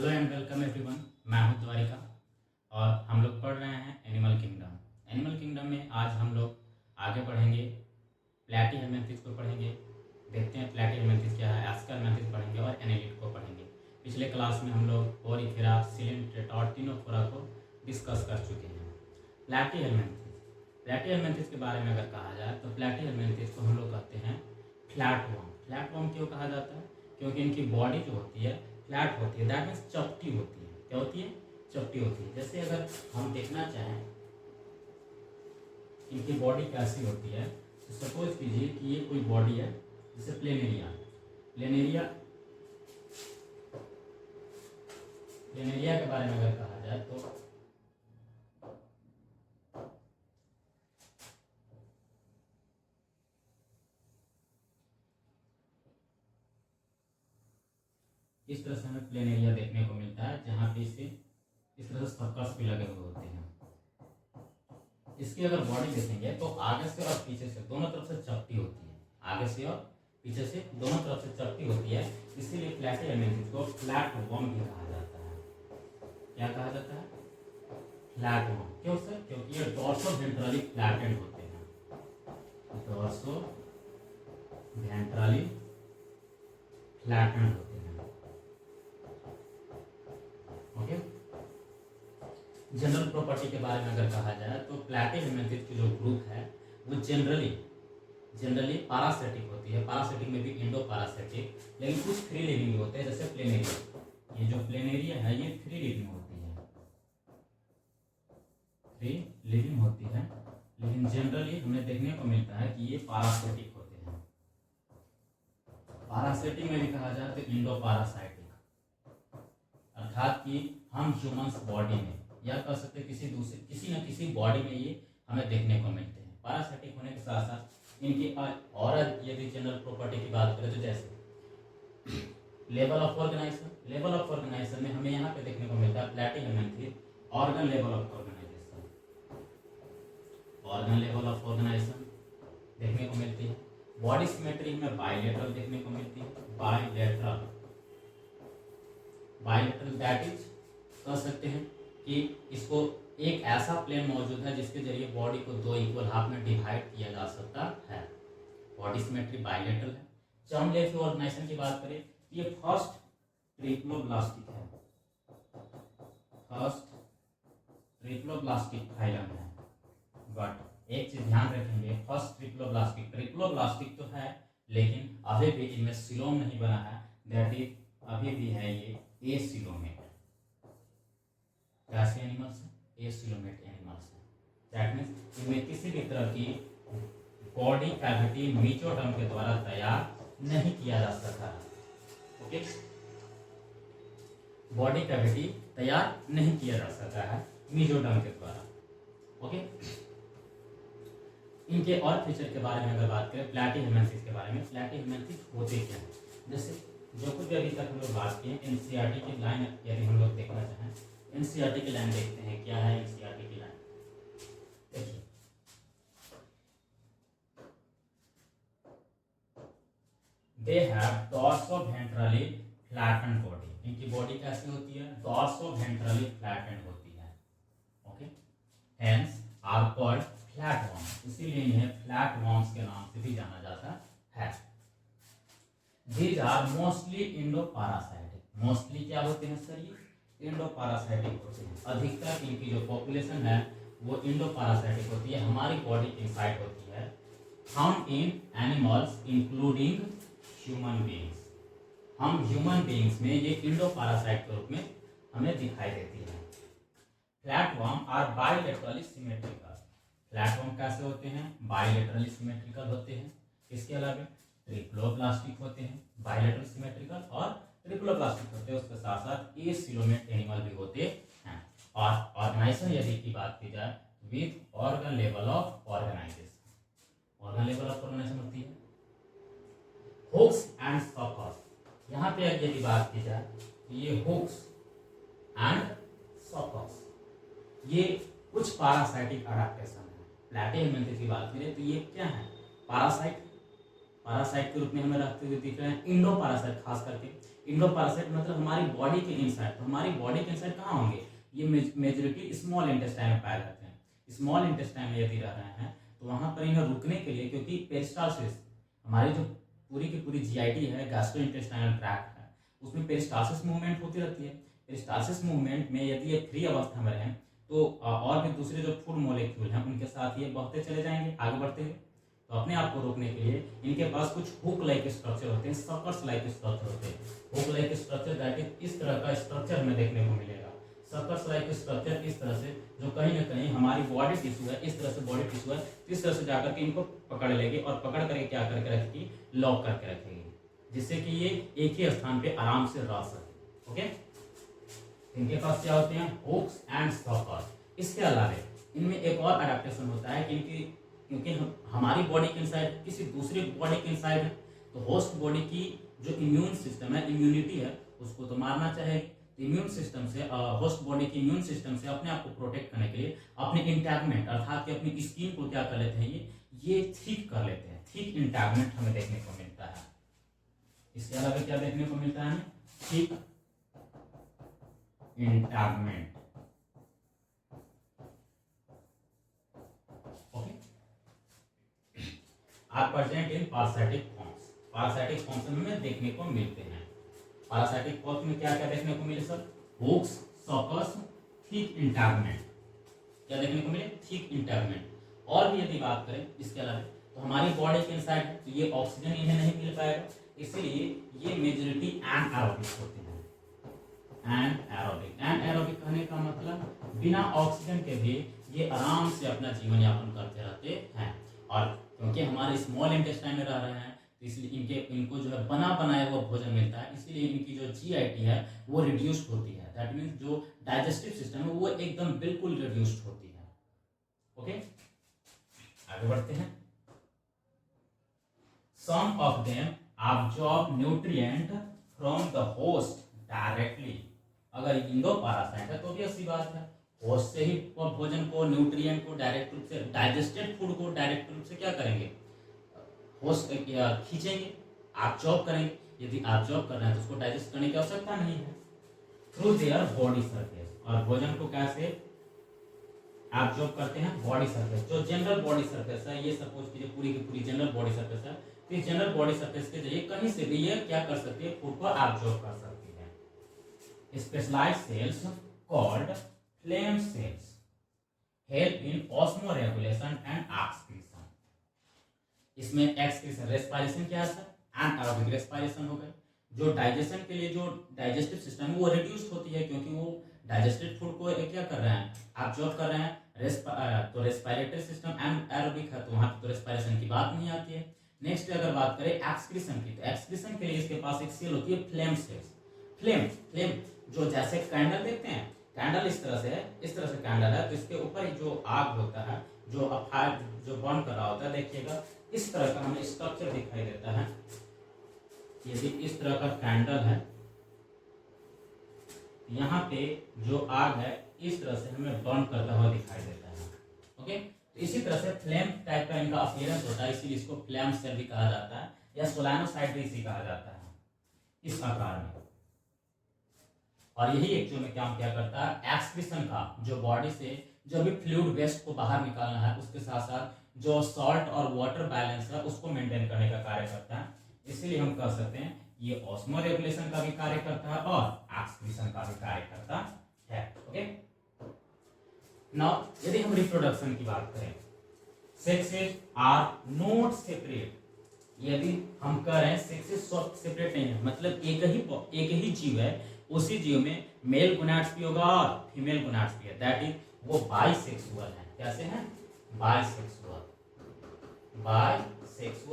Hello and welcome everyone. मैं हूं द्वारिका और हम लोग पढ़ रहे हैं एनिमल किंगडम। एनिमल किंगडम में आज हम लोग आगे बढ़ेंगे, प्लैटीहेल्मिंथेस को पढ़ेंगे। देखते हैं प्लैटीहेल्मिंथेस क्या है, एस्करमेंथिस पढ़ेंगे और एनालिट को पढ़ेंगे। पिछले क्लास में हम लोग ओरिफेरा, सिलेंट्रेटा और टिनोफोरा को डिस्कस कर चुके हैं। प्लैटीहेल्मिंथेस के बारे में अगर कहा जाए तो प्लैटीहेल्मिंथेस को हम लोग कहते हैं फ्लैटवर्म। फ्लैटवर्म क्यों कहा जाता है? क्योंकि इनकी बॉडी जो होती है फ्लैट होती है, दैट मीन्स चपटी होती है। क्या होती है? चपटी होती है। जैसे अगर हम देखना चाहें इनकी बॉडी कैसी होती है, तो सपोज कीजिए कि ये कोई बॉडी है, जैसे प्लेनेरिया। प्लेनेरिया प्लेनेरिया के बारे में अगर कहा जाए तो इस तरह से हमें प्लेनेरिया देखने को मिलता है, जहाँ पे इसे इस तरह से सर्कस भी लगे हुए होते हैं। इसकी अगर बॉडी देखेंगे तो आगे से और पीछे से दोनों तरफ से चपटी होती है, आगे से और पीछे से दोनों तरफ से चपटी होती है। इसीलिए प्लैटीहेल्मिंथेस को फ्लैटवर्म भी कहा जाता है। क्या कहा जाता है? फ्लैटवर्म। क्यों सर? क्योंकि ये डॉर्सोवेंट्रली फ्लैटेंड होते हैं। डॉर्सोवेंट्रली फ्लैटेंड होते हैं। ओके। जनरल प्रॉपर्टी के बारे में अगर कहा जाए तो प्लैटीहेल्मिंथेस की जो ग्रुप है वो जनरली पैरासिटिक होती है। पैरासिटिक में भी इंडो पैरासिटिक, लेकिन कुछ फ्री लिविंग होते हैं, जैसे प्लेनेरिया। ये जो प्लेनेरिया है ये फ्री लिविंग होती है, लेकिन जनरली हमें देखने को मिलता है कि ये पैरासिटिक होते हैं। पैरासिटिक में भी कहा जाए तो इंडो पैरासाइटिक, अर्थात कि हम ह्यूमंस बॉडी में या कह सकते किसी न किसी बॉडी में ये हमें देखने को मिलते हैं। पैरासिटिक होने के साथ साथ इनकी और यदि जनरल प्रॉपर्टी की बात करें तो जैसे लेवल ऑफ ऑर्गेनाइजेशन में हमें यहाँ पे देखने को मिलता है प्लैटीहेल्मिंथेस ऑर्गन लेवल ऑफ ऑर्गेनाइजेशन देखने को मिलती है। बॉडी सिमेट्री में बाइलेटरल देखने को मिलती है। बाइलेटरल दैट इज कह सकते हैं कि इसको एक ऐसा प्लेन मौजूद है जिसके जरिए बॉडी को दो इक्वल हाफ में डिवाइड किया जा सकता है। बॉडी सिमेट्री बाइलेटरल है। जर्म लेयर ऑर्गेनाइजेशन की बात करें, ये फर्स्ट ट्रिप्लोब्लास्टिक फाइलम है। बट एक चीज ध्यान रखेंगे, फर्स्ट ट्रिप्लोब्लास्टिक तो है, लेकिन अभी भी इनमें सिलोम नहीं बना है, दैट इज अभी भी है ये एसिलोमेट। कैसे एनिमल्स हैं? एसिलोमेट एनिमल्स हैं। दैट मीन्स इनमें किसी भी तरह की बॉडी कैविटी मेसोडर्म के द्वारा तैयार नहीं किया जा सकता है। ओके, बॉडी कैविटी तैयार नहीं किया जा सकता है मेसोडर्म के द्वारा। ओके, इनके और फीचर के बारे में अगर बात करें प्लैटीहेल्मिंथेस के बारे में, प्लैटीहेल्मिंथेस होते क्या है? जैसे जो कुछ भी अभी तक हम लोग बात किए, एनसीईआरटी की लाइन यदि हम लोग देखना चाहें, एनसीईआरटी की लाइन देखते हैं। क्या है एनसीईआरटी की लाइन? देखिए, they have dorsoventrally flattened body. इनकी बॉडी कैसी होती है? डॉर्सोवेंट्रली फ्लैटेंड होती है। Okay, hence are called flatworm. इसीलिए इन्हें फ्लैटवर्म्स के नाम से भी जाना जाता है। These are mostly इंडोपैरासाइटिक। मोस्टली क्या होते हैं सर? ये इंडोपैरासाइटिक होते हैं। अधिकतर इनकी जो पॉपुलेशन है वो इंडोपैरासाइटिक होती है। हमारी बॉडी इनसाइड होती है found in animals including human beings. हम ह्यूमन बीइंग्स में ये इंडोपैरासाइट के रूप में हमें दिखाई देती है। Flatworm are bilaterally symmetrical. Flatworm कैसे होते हैं? बाइलेटरली सिमेट्रिकल होते हैं। इसके अलावा ट्रिप्लोब्लास्टिक होते हैं, बाइलेटरल सिमेट्रिकल और ट्रिप्लोब्लास्टिक होते हैं। उसके साथ साथ एसिलोमेट एनिमल भी होते हैं। और ऑर्गेनाइजेशन यदि की बात की जाए with organ level of organisation होती है। हुक्स एंड सकस। यहाँ पे यदि बात की जाए तो ये हुक्स एंड सकस ये कुछ पैरासाइटिक अडेप्टेशन है। प्लैटीहेल्मिंथेस की बात करें तो ये क्या है? पैरासाइट के रूप में हमें रखते हुए दिख रहे हैं। इंडो पैरासाइट, खास करके इंडो पैरासाइट मतलब हमारी बॉडी के इनसाइड। तो हमारी बॉडी के इनसाइड कहाँ होंगे? ये मेजोरिटी स्मॉल इंटेस्टाइन में पाए जाते हैं। स्मॉल इंटेस्टाइन में यदि रह रहे हैं तो वहां पर इन्हें रुकने के लिए, क्योंकि पेरिस्टालसिस हमारी जो पूरी की पूरी जीआईटी है, गैस्ट्रोइंटेस्टाइनल ट्रैक्ट है, उसमें पेरिस्टालसिस मूवमेंट होती रहती है। पेरिस्टालसिस मूवमेंट में यदि ये फ्री अवस्था में रहें तो और भी दूसरे जो फूड मॉलिक्यूल हैं उनके साथ ये बढ़ते चले जाएंगे, आगे बढ़ते हुए। तो अपने आप को रोकने के लिए इनके पास कुछ हुक लाइक स्ट्रक्चर होते हैं, सकर्स लाइक स्ट्रक्चर होते हैं। Hook like structure that is इस तरह का स्ट्रक्चर हमें देखने को मिलेगा। सकर्स लाइक स्ट्रक्चर इस तरह से, जो कहीं ना कहीं हमारी बॉडी टिश्यू है, इस तरह से बॉडी टिश्यू है, इस तरह से जाकर के इनको पकड़ लेगी और पकड़ करके क्या करके रखेगी? लॉक करके रखेगी, जिससे कि ये एक ही स्थान पे आराम से रह सके। ओके, इनके पास क्या होते हैं? Hooks and suckers. इसके अलावा इनमें एक और अडेप्टेशन होता है कि इनकी, क्योंकि हमारी बॉडी के इनसाइड किसी दूसरी बॉडी के इनसाइड है, तो होस्ट बॉडी की जो इम्यून सिस्टम है, इम्यूनिटी है, उसको तो मारना चाहेगी। तो इम्यून सिस्टम से, होस्ट बॉडी की इम्यून सिस्टम से अपने आप को प्रोटेक्ट करने के लिए अपने इंटैगमेंट अर्थात कि अपनी स्किन को क्या कर लेते हैं? ये थिक कर लेते हैं। थिक इंटैगमेंट हमें देखने को मिलता है। इसके अलावा क्या देखने को मिलता है? Thick integument. Are present in parasitic forms. Parasitic forms में देखने को मिलते हैं। पैरासाइटिक फॉर्म्स में क्या क्या देखने को मिले sir? Hooks, suckers, thick integument. क्या देखने को मिले? Thick integument. और भी यदि बात करें इसके अलावा, तो हमारी बॉडी के इनसाइड तो ये ऑक्सीजन इन्हें नहीं मिल पाएगा, इसलिए ये मेजॉरिटी एनएरोबिक होते हैं। एनएरोबिक, एनएरोबिक कहने का मतलब बिना ऑक्सीजन के भी ये आराम से अपना जीवन यापन करते रहते हैं। और क्योंकि हमारे स्मॉल इंटेस्टाइन में रह रहे हैं तो इसलिए इनको जो है बना बनाया हुआ भोजन मिलता है, इसलिए इनकी जो जीआईटी है वो रिड्यूस्ड होती है। दैट मीन्स जो डाइजेस्टिव सिस्टम है वो एकदम बिल्कुल रिड्यूस्ड होती है। ओके, आगे बढ़ते हैं। Some of them absorb nutrient from the host directly. अगर इंडो पैरासाइट है तो भी ऐसी बात है, होस्ट से ही भोजन को, न्यूट्रिएंट को डायरेक्ट रूप से, डाइजेस्टेड फूड को डायरेक्ट रूप से क्या करेंगे? होस्ट खींचेंगे, एब्जॉर्ब करेंगे। यदि एब्जॉर्ब कर रहे हैं तो उसको डाइजेस्ट करने की आवश्यकता नहीं है, थ्रू देयर बॉडी सरफेस। और भोजन को कैसे एब्जॉर्ब करते हैं? Body surface. जो जनरल बॉडी सरफेस है, ये सपोज कीजिए पूरी की पूरी जनरल बॉडी सरफेस है, तो इस जनरल बॉडी सरफेस के जरिए कहीं से भी ये क्या कर सकती है? फूड को एब्जॉर्ब कर सकती है। Specialised cells called flame cells help in osmoregulation and excretion. इसमें एक्सक्रीशन, रेस्पिरेशन क्या है? एनारोबिक रेस्पिरेशन हो गई। जो डाइजेशन के लिए जो डाइजेस्टिव सिस्टम है वो रिड्यूस्ड होती है, क्योंकि वो डाइजेस्टेड फूड को क्या कर रहे हैं? एब्जॉर्ब कर रहे हैं। तो रेस्पिरेटरी सिस्टम एनारोबिक है, तो वहां पे तो रेस्पिरेशन की बात नहीं आती है। नेक्स्ट अगर बात करें एक्सक्रीशन की, तो एक्सक्रीशन के लिए इसके पास एक सेल होती है फ्लेम सेल्स। फ्लेम जो जैसे कैंडल देखते हैं, कैंडल इस तरह से है, इस तरह से कैंडल है, तो इसके ऊपर जो आग होता है, जो फायर जो बर्न कर रहा होता है, देखिएगा इस तरह का हमें स्ट्रक्चर दिखाई देता है। यदि इस तरह का कैंडल है, यहाँ पे जो आग है इस तरह से हमें बर्न करता हुआ दिखाई देता है। ओके, तो इसी तरह से फ्लेम टाइप का इनका अपीयरेंस होता है, इसीलिए इसको फ्लेम सेल भी कहा जाता है, या सोलानोसाइट भी इसी कहा जाता है, इस आकार में। और यही एक्चुअल में काम क्या करता है? एक्सक्रीशन का, जो बॉडी से जो भी फ्लूइड वेस्ट को बाहर निकालना है, उसके साथ साथ जो सॉल्ट और वाटर बैलेंस है उसको मेंटेन करने का कार्य करता है। इसीलिए हम कह सकते हैं ये ऑस्मो रेगुलेशन का भी कार्य करता है और एक्सक्रीशन का भी कार्य करता है। ओके, नाउ यदि हम रिप्रोडक्शन की बात करें, सेक्सेस आर नॉट सेपरेट। यदि हम कह रहे हैं सेक्सेस सेपरेट नहीं है, मतलब एक ही जीव है, उसी जीव में मेल गोनाड्स भी होगा और फीमेल गोनाड्स भी है, दैट इज वो बाइसेक्सुअल है। कैसे हैं? बाइसेक्सुअल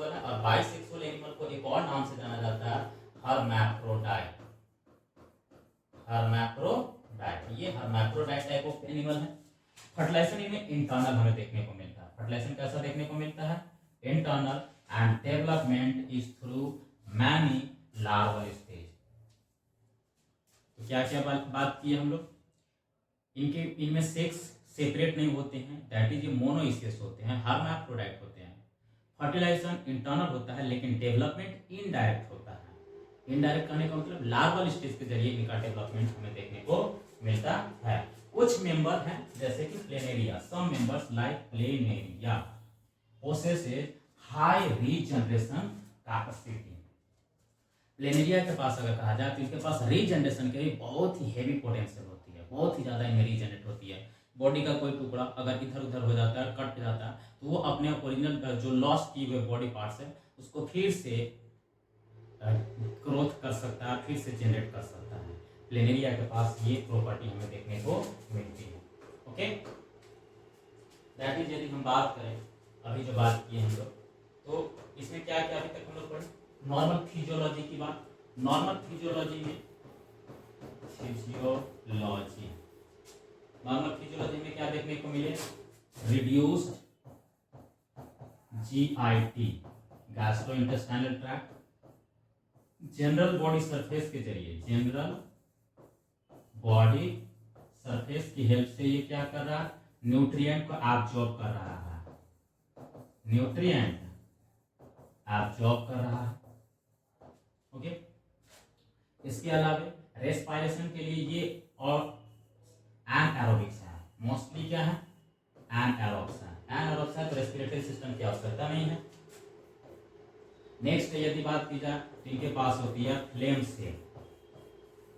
है। और बाइसेक्सुअल एनिमल को एक और नाम से जाना जाता है हर्मैफ्रोडाइट। ये हर्मैफ्रोडाइट टाइप ऑफ एनिमल है। फर्टिलाइजेशन इनमें इंटरनल हमें देखने को मिलता है। फर्टिलाइजेशन कैसा देखने को मिलता है? Internal, and development is through many larval stage. तो क्या क्या बात की है हम लोग? इनमें सेक्स सेपरेट नहीं होते हैं, दैट इज ये मोनोइसियस होते हैं, हर्मैफ्रोडाइट होते हैं। फर्टिलाइजेशन इंटरनल होता है लेकिन डेवलपमेंट इनडायरेक्ट होता है। इनडायरेक्ट करने का मतलब लार्वल स्टेज के जरिए इनका डेवलपमेंट हमें देखने को मिलता है। कुछ मेंबर हैं जैसे कि planaria, some members like planaria possesses high regeneration capacity. Planaria के पास अगर कहा जाए तो इनके पास रीजनरेशन के लिए बहुत ही हेवी पोटेंशियल होती है, बहुत ही ज्यादा इनमें रीजनरेट होती है। बॉडी का कोई टुकड़ा अगर इधर उधर हो जाता है, कट जाता है, तो वो अपने ओरिजिनल जो लॉस किए हुए बॉडी पार्ट्स है उसको फिर से ग्रोथ कर सकता है, फिर से जनरेट कर सकता है। प्लेनेरिया के पास ये प्रॉपर्टी हमें देखने को मिलती है। ओके, दैट इज यदि हम बात करें अभी जो बात की हम लोग, तो इसमें क्या क्या अभी तक हम लोग पढ़े, नॉर्मल फिजियोलॉजी की बात। नॉर्मल फिजियोलॉजी में क्या देखने को मिले, reduced GIT gastrointestinal tract, general body surface के जरिए, जनरल बॉडी सरफेस की हेल्प से ये क्या कर रहा है, न्यूट्रिएंट को एब्जॉर्ब कर रहा है, न्यूट्रिएंट एब्जॉर्ब कर रहा है। ओके, इसके अलावा रेस्पिरेशन के लिए ये और एनारोबिक्स है, मोस्टली क्या है, एनारोब्स है। एनारोब्स है तो रेस्पिरेटरी सिस्टम की आवश्यकता नहीं है। नेक्स्ट यदि बात की जाए तो इनके पास होती है फ्लेम सेल,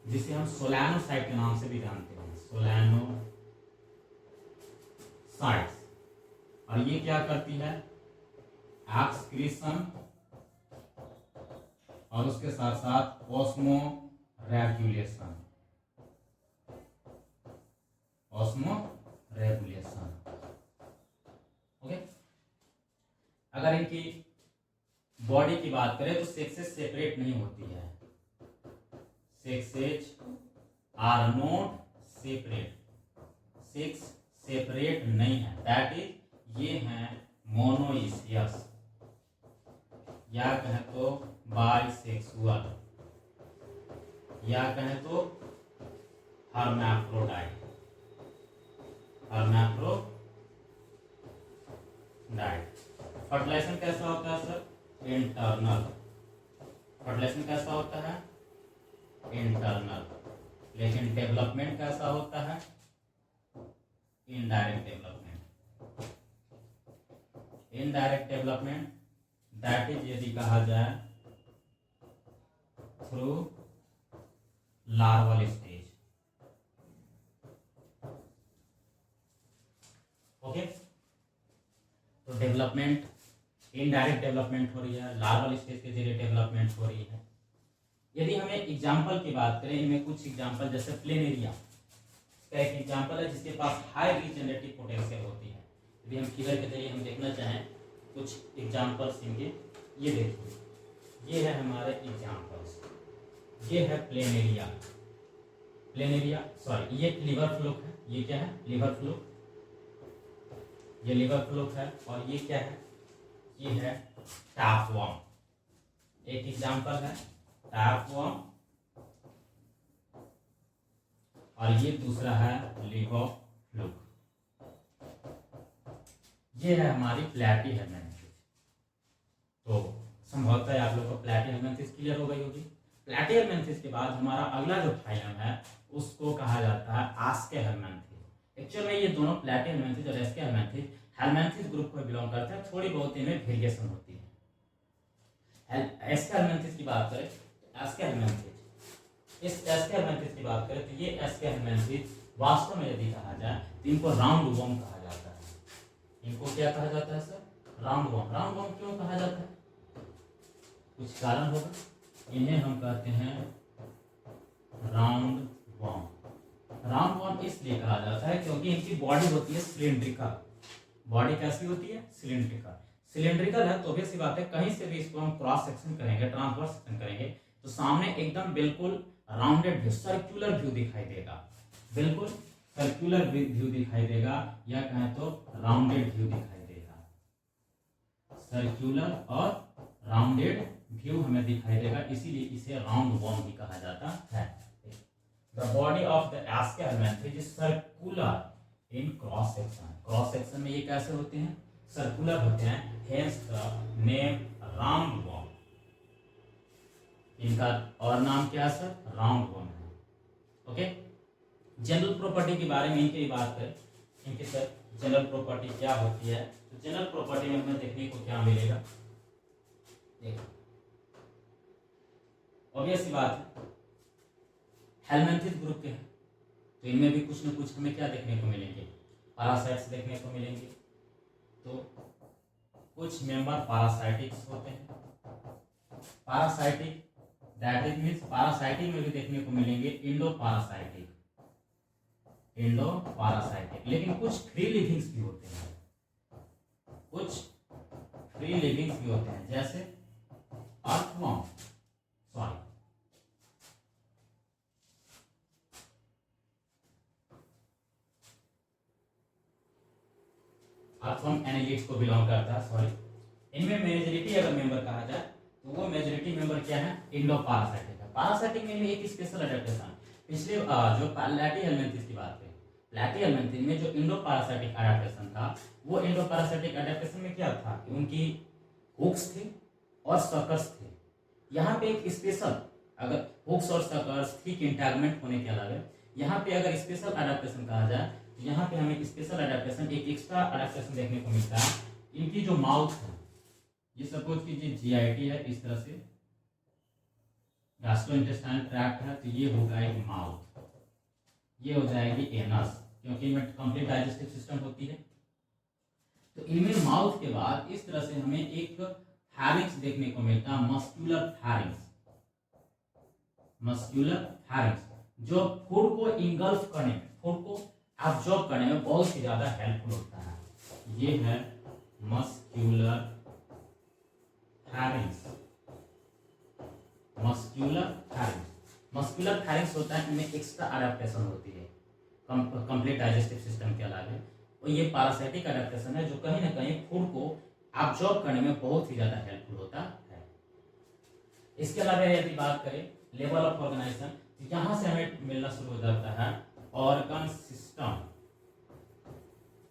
जिसे हम सोलैनोसाइट के नाम से भी जानते हैं, सोलैनोसाइट्स। और ये क्या करती है, एक्सक्रीशन और उसके साथ साथ osmo regulation, osmo regulation. Okay, अगर इनकी बॉडी की बात करें तो सेक्सेस सेपरेट नहीं होती है, sexes are not separate, sex separate नहीं है, दैट इज ये है मोनोइसियस, या कहें तो बाइसेक्सुअल, या कहें तो हर्मैफ्रोडाइट, हर्मैफ्रोडाइट। फर्टिलाइजेशन कैसा होता है सर, इंटरनल। फर्टिलाइजेशन कैसा होता है, इंटरनल। लेकिन डेवलपमेंट कैसा होता है, indirect development. Indirect development that is यदि कहा जाए थ्रू लार्वल स्टेज। ओके, तो डेवलपमेंट इनडायरेक्ट डेवलपमेंट हो रही है, लार्वल स्टेज के जरिए डेवलपमेंट हो रही है। यदि हमें एग्जाम्पल की बात करें, इनमें कुछ एग्जाम्पल जैसे प्लेनेरिया का एक एग्जाम्पल है जिसके पास हाई रीजनरेटिव पोटेंशियल होती है। यदि हम फिगर के जरिए हम देखना चाहें कुछ एग्जाम्पल्स इनके, ये देखिए, ये है हमारे एग्जाम्पल्स, ये है प्लेनेरिया, प्लेनेरिया सॉरी ये लिवर फ्लूक है, ये क्या है, लिवर फ्लूक, ये लिवर फ्लूक है। और ये क्या है, ये है टैपवर्म। एक एग्जाम्पल है टैपवर्म, और ये दूसरा है लिवर फ्लूक। ये है हमारी प्लैटीहेलमिंथेस। तो संभवतः आप लोग को प्लैटीहेलमिंथेस क्लियर हो गई होगी। प्लैटीहेलमिंथेस के बाद हमारा अगला जो फाइलम है उसको कहा जाता है आस्केहेलमिंथेस। एक्चुअल में ये दोनों प्लैटीहेलमिंथेस और आस्केहेलमिंथेस हेलमिंथेस ग्रुप को बिलोंग करते हैं, थोड़ी बहुत इनमें वेरिएशन होती है। आस्केहेलमिंथेस की बात करें तो आस्केहेलमिंथेस, इस आस्केहेलमिंथेस की बात करें तो ये आस्केहेलमिंथेस वास्तव में यदि कहा जाए तो इनको राउंड वर्म कहा जाता है। इनको क्या कहा जाता है sir, round worm. Round worm क्यों कहा जाता है, कुछ कारण होगा। इन्हें हम कहते हैं राउंड वर्म। राउंड वर्म इसलिए कहा जाता है क्योंकि इनकी बॉडी होती है सिलिंड्रिकल। बॉडी कैसी होती है, सिलिंड्रिकल। सिलिंड्रिकल है तो obvious सी बात है, कहीं से भी इसको हम क्रॉस सेक्शन करेंगे, ट्रांसवर्स सेक्शन करेंगे तो सामने एकदम बिल्कुल राउंडेड व्यू, सर्कुलर व्यू दिखाई देगा, बिल्कुल सर्कुलर व्यू दिखाई देगा, या कहें तो राउंडेड व्यू दिखाई देगा। सर्कुलर और राउंडेड व्यू हमें दिखाई देगा, इसीलिए इसे राउंड वर्म भी कहा जाता है। The body of the aschelminthes is circular in cross section. Cross section में ये कैसे होते हैं, सर्कुलर होते हैं, hence the name round worm. इनका और नाम क्या है सर? राउंड वॉर्म है। ओके, जनरल प्रॉपर्टी के बारे में इनकी बात करें, इनके सर जनरल प्रॉपर्टी क्या होती है, तो जनरल प्रॉपर्टी में हमें देखने को क्या मिलेगा, देखो ऑब्वियस सी बात है, हेलमिंथिस ग्रुप के हैं तो इनमें भी कुछ न कुछ हमें क्या देखने को मिलेंगे, पैरासाइट्स देखने को मिलेंगे। तो कुछ मेंबर पैरासाइटिक्स होते हैं, parasitic that is means parasitic में भी देखने को मिलेंगे इंडो पैरासाइटिक, इंडो पैरासाइटिक। लेकिन कुछ फ्री लिविंग्स भी होते हैं, कुछ फ्री लिविंग्स भी होते हैं, जैसे अर्थवर्म, सॉरी अर्थवर्म एनालिट्स को बिलोंग करता है, सॉरी। इनमें मेजॉरिटी अगर मेंबर कहा जाए तो वो मेजॉरिटी मेंबर क्या है, इंडो पैरासाइटिक है। पैरासाइटिक में एक स्पेशल अडेप्टेशन, पिछले जो प्लैटीहेल्मिंथिस की बात करें, प्लैटीहेल्मिंथिस में जो इंडो पैरासाइटिक अडेप्टेशन था, वो इंडो पैरासाइटिक अडेप्टेशन में क्या था कि उनकी हुक्स थे और सकर्स थे। यहाँ पे एक स्पेशल, अगर हुक्स और सकर्स थिक इंटैगमेंट होने के अलावा यहाँ पे अगर स्पेशल अडेप्टेशन कहा जाए तो यहाँ पे हमें स्पेशल अडेप्टेशन, एक एक्स्ट्रा अडेप्टेशन देखने को मिलता है। इनकी जो माउथ है, ये सपोज कीजिए जीआईटी है, इस तरह से गैस्ट्रोइंटेस्टाइनल ट्रैक्ट है, तो ये होगा एक माउथ, ये हो जाएगी एनस, क्योंकि इनमें कंप्लीट डाइजेस्टिव सिस्टम होती है। तो इनमें माउथ के बाद इस तरह से हमें एक फैरिंक्स देखने को मिलता है, मस्कुलर फैरिंक्स, मस्कुलर फैरिंक्स, जो फूड को इंगल्फ करने में, फूड को एब्जॉर्ब करने में बहुत ही ज्यादा हेल्पफुल होता है। ये है muscular pharynx, muscular pharynx. Muscular pharynx होता है, इनमें एक्स्ट्रा अडेप्टेशन होती है कंप्लीट डाइजेस्टिव सिस्टम के अलावा, और ये पैरासाइटिक अडेप्टेशन है जो कहीं ना कहीं फूड को एब्जॉर्ब करने में बहुत ही ज्यादा हेल्पफुल होता है। इसके अलावा यदि बात करें लेवल ऑफ ऑर्गेनाइजेशन, तो यहां से हमें मिलना शुरू हो जाता है organ system,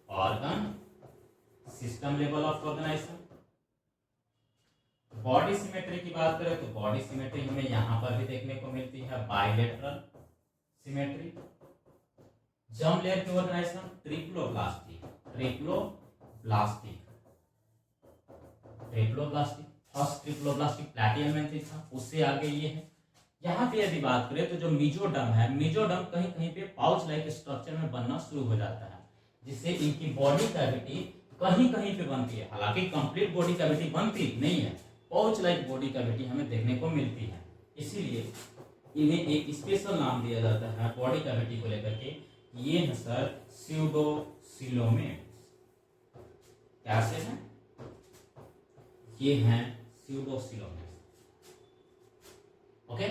organ system level of organisation. Body symmetry की बात करें तो बॉडी सिमेट्री हमें यहां पर भी देखने को मिलती है, बाइलेटरल सिमेट्री। जर्म लेयर की organization triploblastic, triploblastic, triploblastic. First triploblastic platyhelminthes था, उससे आगे ये है। यहाँ पे यदि बात करें तो जो मीजोडर्म है, मीजोडर्म कहीं कहीं पे पाउच लाइक स्ट्रक्चर में बनना शुरू हो जाता है, जिससे इनकी बॉडी कैविटी कहीं कहीं पे बनती है, हालांकि कंप्लीट बॉडी कैविटी बनती नहीं है, पाउच लाइक बॉडी कैविटी हमें देखने को मिलती है। इसीलिए इन्हें एक स्पेशल नाम दिया जाता है बॉडी कैविटी को लेकर के, ये है सर स्यूडोसिलोमेट्स। कैसे हैं ये, हैं स्यूडोसिलोमेट्स। ओके,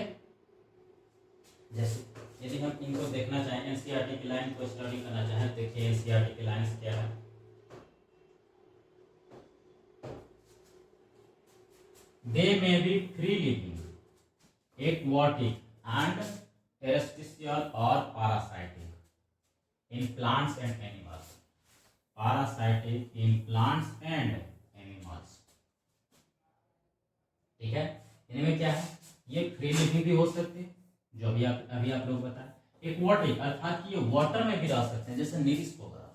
जैसे यदि हम इनको देखना चाहें, एनसीईआरटी की लाइन को स्टडी करना चाहें, देखिए एनसीईआरटी की लाइंस क्या है। They may be free living, aquatic and terrestrial or parasitic in plants and animals. Parasitic in plants and animals. ठीक है, इनमें क्या है, ये फ्री लिविंग भी हो सकते हैं, जो अभी आप लोग बताएं। एक्वाटिक अर्थात कि ये वाटर में भी रह सकते हैं, जैसे निरिस वगैरह।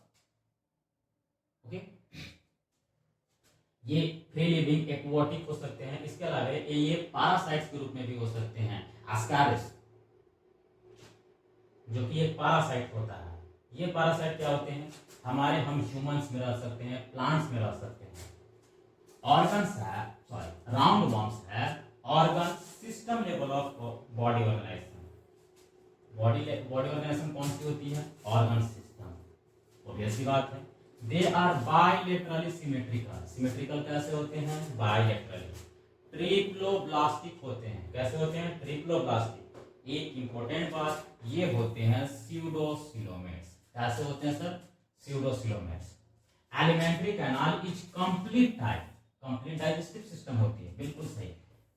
ओके, ये फ्री लिविंग एक्वाटिक हो सकते हैं। इसके अलावा ये पैरासाइट्स के रूप में भी हो सकते हैं, एस्कारिस, जो कि एक पैरासाइट होता है। ये पैरासाइट क्या होते हैं, हम ह्यूमंस में रह सकते हैं, प्लांट्स में रह सकते हैं। ऑर्गन्स है, सॉरी राउंड वॉर्म्स है, organ system level of body organisation. Body organisation कौन सी होती है, ऑर्गन सिस्टम। ऑब्वियस सी बात है। They are bilaterally symmetrical, symmetrical कैसे होते हैं, बाइलेटरली। ट्रिप्लोब्लास्टिक होते हैं, कैसे होते हैं, ट्रिप्लोब्लास्टिक। एक इंपॉर्टेंट बात, ये होते हैं स्यूडोसिलोमेट्स। कैसे होते हैं sir, pseudocoelomates. Alimentary canal is complete type, complete digestive system होती है, बिल्कुल सही।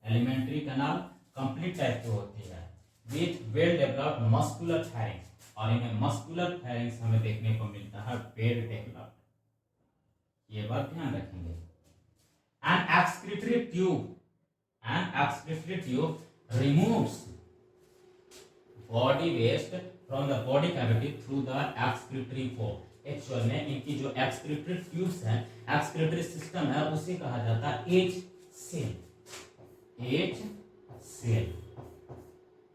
एलिमेंट्री कैनाल कंप्लीट टाइप की होती है, with well developed muscular pharynx, और इन्हें मस्कुलर फैरिंक्स हमें देखने को मिलता है, वेल डेवलप्ड। ये बात ध्यान रखेंगे। An excretory tube removes body waste from the body cavity through the excretory pore. Actual में इनकी जो एक्सक्रीटरी ट्यूब्स है, एक्सक्रीटरी सिस्टम है, उसे कहा जाता है एज सेल। एज सेल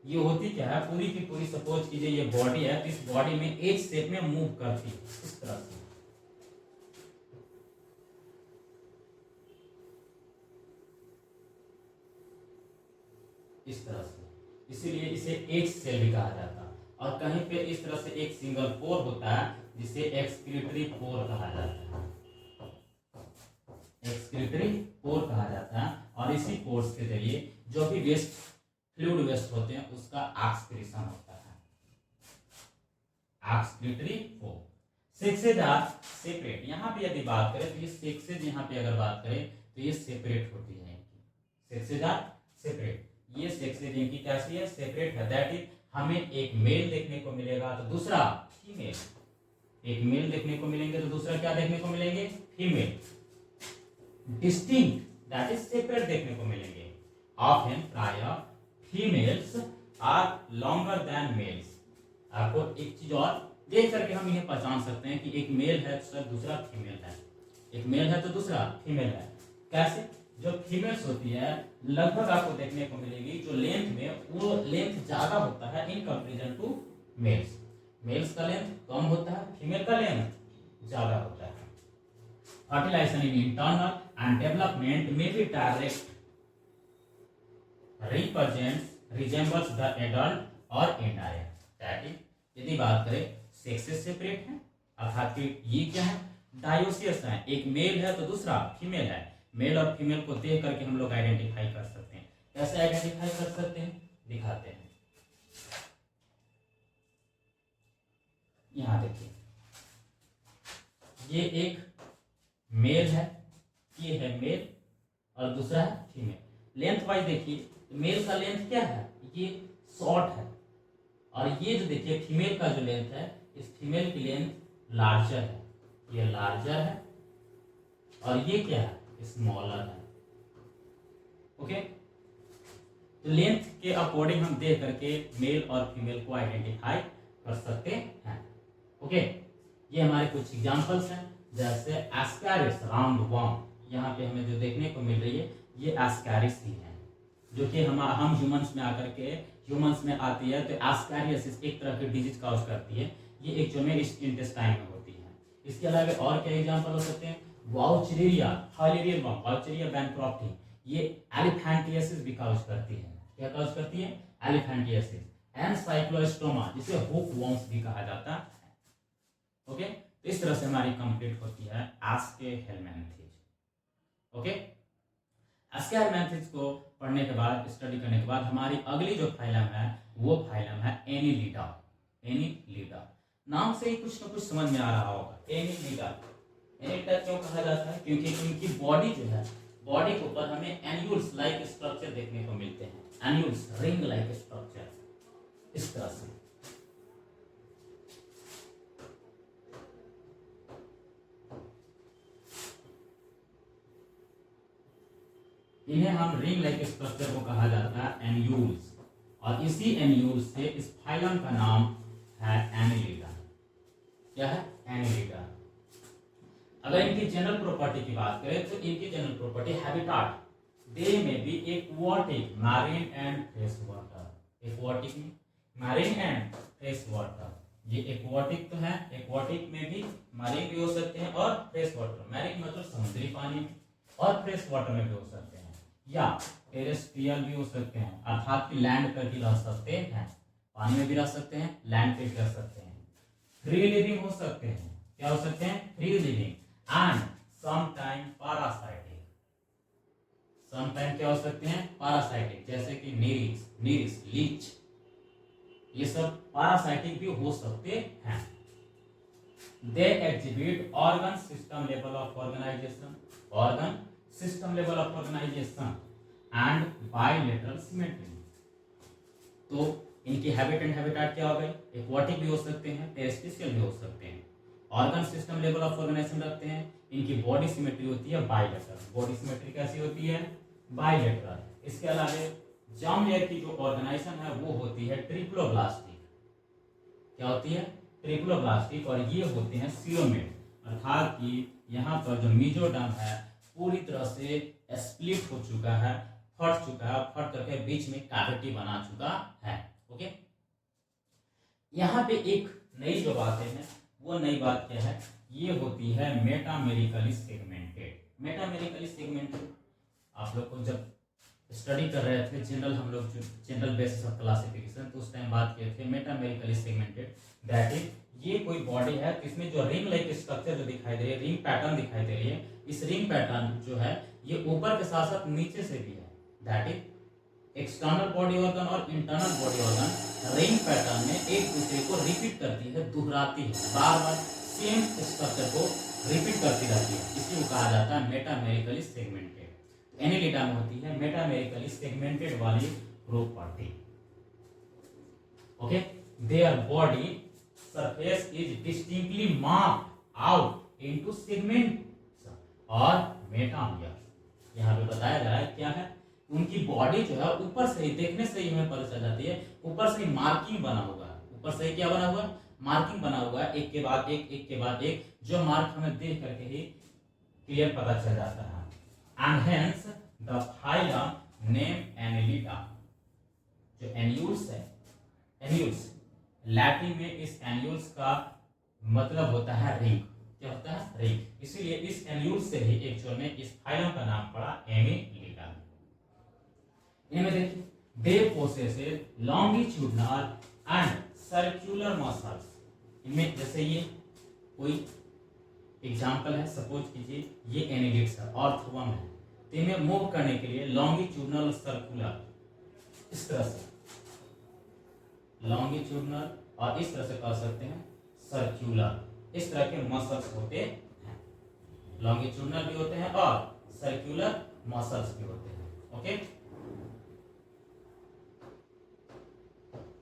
ये होती क्या है, पूरी की पूरी सपोज कीजिए ये बॉडी है, तो इस बॉडी में एज शेप में मूव करती है इस तरह से। इस तरह से, इसीलिए इसे एज सेल भी कहा जाता है। और कहीं पे इस तरह से एक सिंगल पोर होता है जिसे एक्सक्रीटरी पोर कहा जाता है। एक्सक्रीटरी पोर कहा जाता है, और इसी पोर्स के जरिए जो भी वेस्ट फ्लूइड वेस्ट होते हैं उसका एक्सक्रीशन होता है। Excretory pore. Sexes are separate. यहाँ पे यदि बात करें तो ये सेक्सेज, यहाँ पे अगर बात करें तो ये सेपरेट होती है इनकी। Sexes are separate. ये सेक्सेज इनकी कैसी है, सेपरेट है। दैट इज हमें एक मेल देखने को मिलेगा तो दूसरा फीमेल। एक मेल देखने को मिलेंगे तो दूसरा क्या देखने को मिलेंगे, female. Distinct that is separate देखने को मिलेंगे। ऑफन प्राय females are longer than males. आपको एक चीज और देख करके हम इन्हें पहचान सकते हैं कि एक मेल है तो दूसरा फीमेल है, एक मेल है तो दूसरा फीमेल है। कैसे, जो फीमेल्स होती है लगभग आपको देखने को मिलेगी जो लेंथ में, वो लेंथ ज्यादा होता है in comparison to males. Males का लेंथ कम होता है, फीमेल का लेंथ ज्यादा होता है। Fertilisation in internal and development में भी डायरेक्ट रिजेंबल्स द एडल्ट और इनडायरेक्ट। दैट इज यदि बात करें सेक्सेस सेपरेट है, अर्थात कि ये क्या है, डायोसियस है। एक मेल है तो दूसरा फीमेल है। मेल और फीमेल को देख करके हम लोग आइडेंटिफाई कर सकते हैं। कैसे आइडेंटिफाई कर सकते हैं, दिखाते हैं। यहां देखिए, ये एक मेल है, ये है मेल और दूसरा है फीमेल। लेंथ वाइज देखिए, मेल का लेंथ क्या है, ये शॉर्ट है, और ये जो देखिए फीमेल का जो लेंथ है, इस फीमेल की लेंथ लार्जर है। ये लार्जर है और ये क्या है, स्मॉलर है। ओके, तो लेंथ के अकॉर्डिंग हम देख करके मेल और फीमेल को आइडेंटिफाई कर सकते हैं। ओके, ये हमारे कुछ एग्जांपल्स हैं, जैसे एस्कैरिस राउंड वर्म। यहाँ पे हमें जो देखने को मिल रही है ये एस्कैरिस ही है, जो कि हम ह्यूमंस में आकर के ह्यूमंस में आती है। तो एस्कैरियोसिस एक तरह की डिजीज काज करती है। ये एक जो में इंटेस्टाइन में होती है। इसके अलावा और क्या एग्जांपल हो सकते हैं, Wuchereria filarial worm, Wuchereria bancrofti, ये एलिफैंटियासिस भी काज करती है। क्या काज करती है, एलिफैंटियासिस। एनसाइक्लोस्टोमा, जिसे हुक वर्म्स भी कहा जाता है। ओके, तो इस तरह से हमारी कंप्लीट होती है एस्केहेलमिंथेज। ओके, एस्केहेलमिंथेज को पढ़ने के बाद, स्टडी करने के बाद, हमारी अगली जो फाइलम है वो फाइलम है एनीलिडा। एनीलिडा नाम से ही कुछ ना कुछ समझ में आ रहा होगा। एनीलिडा, एनीलिडा क्यों कहा जाता है, क्योंकि इनकी बॉडी जो है, बॉडी के ऊपर हमें एन्यूल्स लाइक स्ट्रक्चर देखने को मिलते हैं। एन्यूल्स, रिंग लाइक स्ट्रक्चर, इस तरह से। इन्हें हम रिंग लाइक स्ट्रक्चर को कहा जाता है एन्यूल्स, और इसी एन्यूल्स से इस फाइलम का नाम है एनीलिडा। क्या है, एनीलिडा। अगर इनकी जनरल प्रॉपर्टी की बात करें तो इनकी general property habitat, they may be aquatic, marine and fresh water. Aquatic में, मैरीन एंड फ्रेश वाटर। ये एक्वाटिक तो है, एक्वाटिक में भी मैरीन भी हो सकते हैं और फ्रेश वाटर। मैरीन मतलब समुद्री पानी में, और फ्रेश वाटर में भी हो सकते हैं, या टेरेस्ट्रियल भी हो सकते हैं, अर्थात कि लैंड पर भी रह सकते हैं, पानी में भी रह सकते हैं, लैंड पे भी रह सकते हैं। फ्री लिविंग हो सकते हैं, क्या हो सकते हैं, free living, and sometime parasitic. Sometime क्या हो सकते हैं, पैरासाइटिक, जैसे कि नीरिस, लीच, ये सब पैरासाइटिक भी हो सकते हैं। They exhibit organ system level of organisation, organ system level of organisation and bilateral symmetry. तो इनकी हैबिट एंड हैबिटेट क्या हो गए, एक्वाटिक भी हो सकते हैं, टेरेस्ट्रियल भी हो सकते हैं, organ system level of organisation रखते हैं। इनकी बॉडी सिमेट्री होती है बाइलेटरल। बॉडी सिमेट्री कैसी होती है? बाइलेटरल। इसके अलावा जर्म लेयर की जो ऑर्गेनाइजेशन है वो होती है ट्रिप्लोब्लास्टिक। क्या होती है? ट्रिप्लोब्लास्टिक। और ये होते हैं सीरोमेट, अर्थात कि यहाँ पर जो मेसोडर्म है पूरी तरह से स्प्लिट हो चुका है, फट चुका है, फट करके बीच में कैविटी बना चुका है। ओके, यहाँ पे एक नई जो बातें हैं वो नई बात क्या है? ये होती है मेटामेरिकली सेगमेंटेड। मेटामेरिकली सेगमेंटेड आप लोग को जब स्टडी कर रहे थे जनरल, हम लोग जो जनरल बेसिस ऑफ क्लासिफिकेशन, तो उस टाइम बात किए थे मेटामेरिकली सेगमेंटेड। दैट इज ये कोई बॉडी है तो इसमें जो रिंग लाइक स्ट्रक्चर जो दिखाई दे रही है, रिंग पैटर्न दिखाई दे रही है, इस रिंग पैटर्न जो है ये ऊपर के साथ साथ नीचे से भी है। That is external body organ और internal body organ ring pattern में एक दूसरे को रिपीट करती है, दोहराती है, बार बार सेम स्ट्रक्चर को रिपीट करती रहती है। इसी को कहा जाता है मेटामेरिकली सेगमेंटेड। एनिलिडा में होती है मेटामेरिकली सेगमेंटेड वाली property. Okay, their body surface is distinctly marked out into segments और मेटामियर। यहाँ पे बताया जा रहा है क्या है? उनकी बॉडी जो है ऊपर से ही देखने से ही हमें पता चल जाती है, ऊपर से ही मार्किंग बना हुआ है। ऊपर से ही क्या बना हुआ है? मार्किंग बना हुआ है, एक के बाद एक, एक के बाद एक, जो मार्क हमें देख करके ही क्लियर पता चल जाता है। And hence the phylum name Annelida. जो एन्यूल्स है, एन्यूल्स लैटिन में इस एन्यूल्स का मतलब होता है रिंग। क्या होता है? रिंग। इसीलिए इस एन्यूल्स से ही एक्चुअल में इस फाइलम का नाम पड़ा एनिलिडा। इनमें देखिए they possesses longitudinal and circular muscles. इनमें जैसे ये कोई एग्जांपल है, सपोज कीजिए ये एनिलिड्स है, ऑर्थवम है, तो इन्हें मूव करने के लिए लॉन्गिट्यूडनल और सर्कुलर, इस तरह से लॉन्गिट्यूडनल और इस तरह से कर सकते हैं सर्कुलर, इस तरह के मसल्स होते हैं। लॉन्गिट्यूडनल भी होते हैं और सर्कुलर मसल्स भी होते हैं। ओके,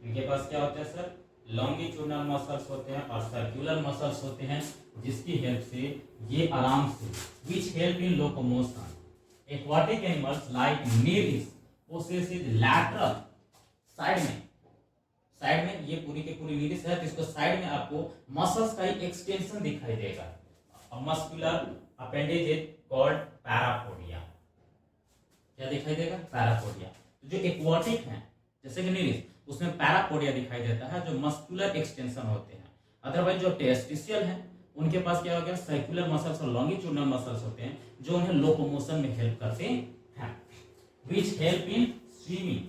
इनके पास क्या होता है सर? लॉन्गिट्यूडनल मसल्स होते हैं और सर्कुलर मसल्स होते हैं, जिसकी हेल्प से ये आराम से which help in locomotion. Aquatic animals like nereis possesses lateral, side में ये पूरी की पूरी नीरिस है, जिसको साइड में आपको मसल्स का ही एक्सटेंशन दिखाई देगा। Muscular appendage is called parapodia. क्या दिखाई देगा? पैरापोडिया। जो एक्वाटिक है जैसे कि नीरिस, उसमें पैरापोडिया दिखाई देता है, जो मस्कुलर एक्सटेंशन होते हैं। अदरवाइज जो टेस्टिशियल है उनके पास क्या हो गया? सर्कुलर मसल्स और लॉन्गिट्यूडनल मसल्स होते हैं, जो उन्हें लोकोमोशन में हेल्प करते हैं, विच हेल्प इन स्विमिंग।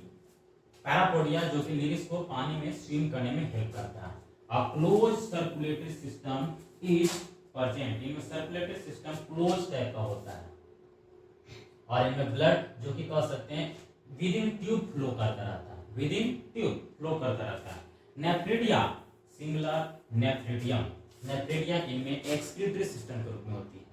पैरापोडिया जो कि नीरिस को पानी में स्विम करने में हेल्प करता है। A close circulatory system is present. इनमें सर्कुलेटरी सिस्टम क्लोज टाइप का होता है और इनमें ब्लड जो कि कह सकते हैं विद इन ट्यूब फ्लो करता रहता है, विद इन ट्यूब फ्लो करता रहता है। Nephridia singular nephridium. नेफ्रिडिया इनमें एक्सक्रीटरी सिस्टम के रूप में होती है,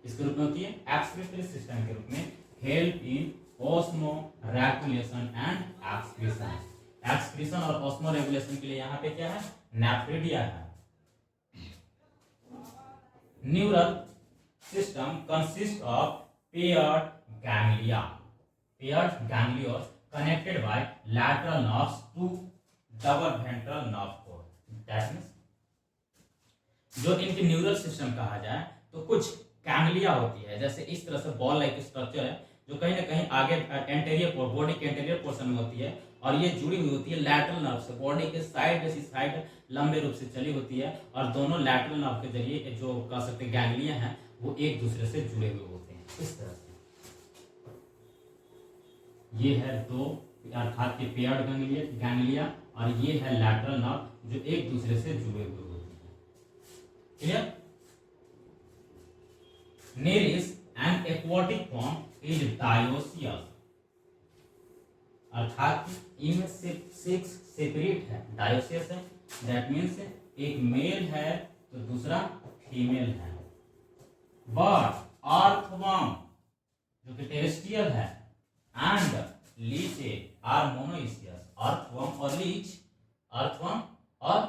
इसके रूप में होती है एक्सक्रीटरी सिस्टम के रूप में, help in osmoregulation and excretion. Excretion और ऑस्मो रेगुलेशन के लिए यहाँ पे क्या है? नेफ्रिडिया है। Neural system consist of paired ganglia, paired ganglions connected by lateral nerves to double ventral nerve cord. That means जो इनकी न्यूरल सिस्टम कहा जाए तो कुछ गैंग्लिया होती है, जैसे इस तरह से बॉल लाइक स्ट्रक्चर है, जो कहीं ना कहीं आगे एंटेरियर बॉडी के एंटेरियर पोर्शन में होती है और ये जुड़ी हुई होती है लैटरल नर्व से। बॉडी के साइड लंबे रूप से चली होती है और दोनों लैटरल नर्व के जरिए जो कह सकते हैं गैंग्लिया हैं वो एक दूसरे से जुड़े हुए होते हैं। इस तरह से ये है दो अर्थात के पेयर्ड गैंग्लिया और ये है लैटरल नर्व जो एक दूसरे से जुड़े हुए होते हैं। Clear? Nereis and aquatic form is dioecious, अर्थात इनमें से सेक्स सेपरेट है, डायोसियस है। दैट मीन्स एक मेल है तो दूसरा फीमेल है। बट अर्थवर्म जो कि टेरेस्ट्रियल है and leech are monoecious. Earthworm और लीच, अर्थवर्म और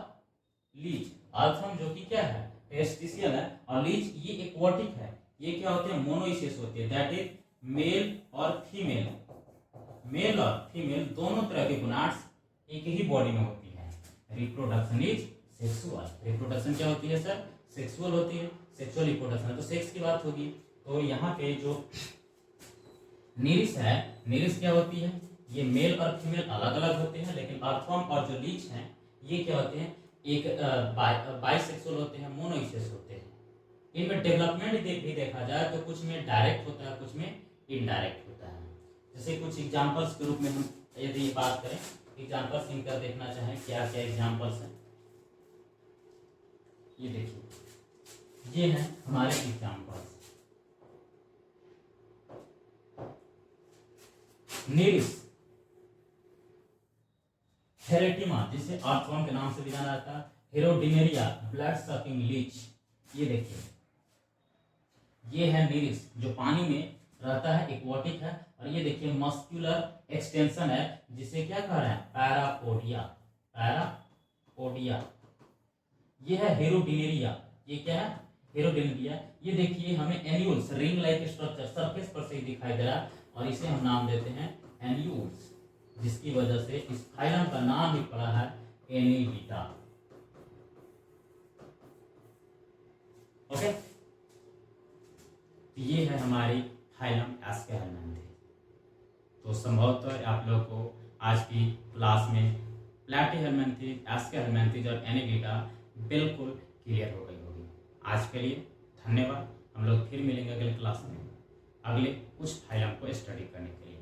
लीच, अर्थवर्म जो कि क्या है? टेस्टिशियल है, और लीच ये एक्वाटिक है। ये क्या होते हैं, मोनोइसियस होती है, दैट इज मेल और फीमेल, मेल और फीमेल दोनों तरह के गोनाड्स एक ही बॉडी में होती है। रिप्रोडक्शन इज सेक्सुअल, रिप्रोडक्शन क्या होती है सर, सेक्सुअल होती है, सेक्सुअल रिप्रोडक्शन, तो सेक्स की बात होगी। तो यहाँ पे जो निरिस है, निरिस क्या होती है, ये मेल और फीमेल अलग अलग होते हैं, लेकिन अर्थवर्म और जो लीच हैं ये क्या होते हैं, एक बाइसेक्सुअल होते हैं, मोनोइसियस होते हैं। इनमें डेवलपमेंट भी देखा जाए तो कुछ में डायरेक्ट होता है, कुछ में इनडायरेक्ट होता है। जैसे कुछ एग्जांपल्स के रूप में हम यदि बात करें, एग्जांपल्स इनका देखना चाहें क्या क्या एग्जांपल्स हैं, ये देखिए, ये हैं हमारे एग्जांपल्स। निरिस, हेरेटिमा जिसे अर्थवर्म के नाम से भी जाना जाता है, हेरोडिनेरिया ब्लड सकिंग लीच, ये देखिए ये है निरिस जो पानी में रहता है, एक्वाटिक है, और ये देखिए मस्कुलर एक्सटेंशन है जिसे क्या कह रहे हैं, पैरापोडिया, पैरापोडिया। ये है हेरोडिनेरिया, ये क्या है, हेरोडिनेरिया। ये देखिए हमें एन्यूल्स रिंग लाइक स्ट्रक्चर सरफेस पर से ही दिखाई दे रहा है, और इसे हम नाम देते हैं एन्यूल्स, जिसकी वजह से इस फाइलम का नाम ही पड़ा है एनीलिटा। ओके, ये है हमारी फाइलम एस्केहेलमिंथी। तो संभवतः आप लोग को आज की क्लास में प्लैटीहेलमिंथी, एस्केहेलमिंथी और एनीलिटा बिल्कुल क्लियर हो गई होगी। आज के लिए धन्यवाद। हम लोग फिर मिलेंगे अगले क्लास में अगले कुछ फाइलम को स्टडी करने के लिए।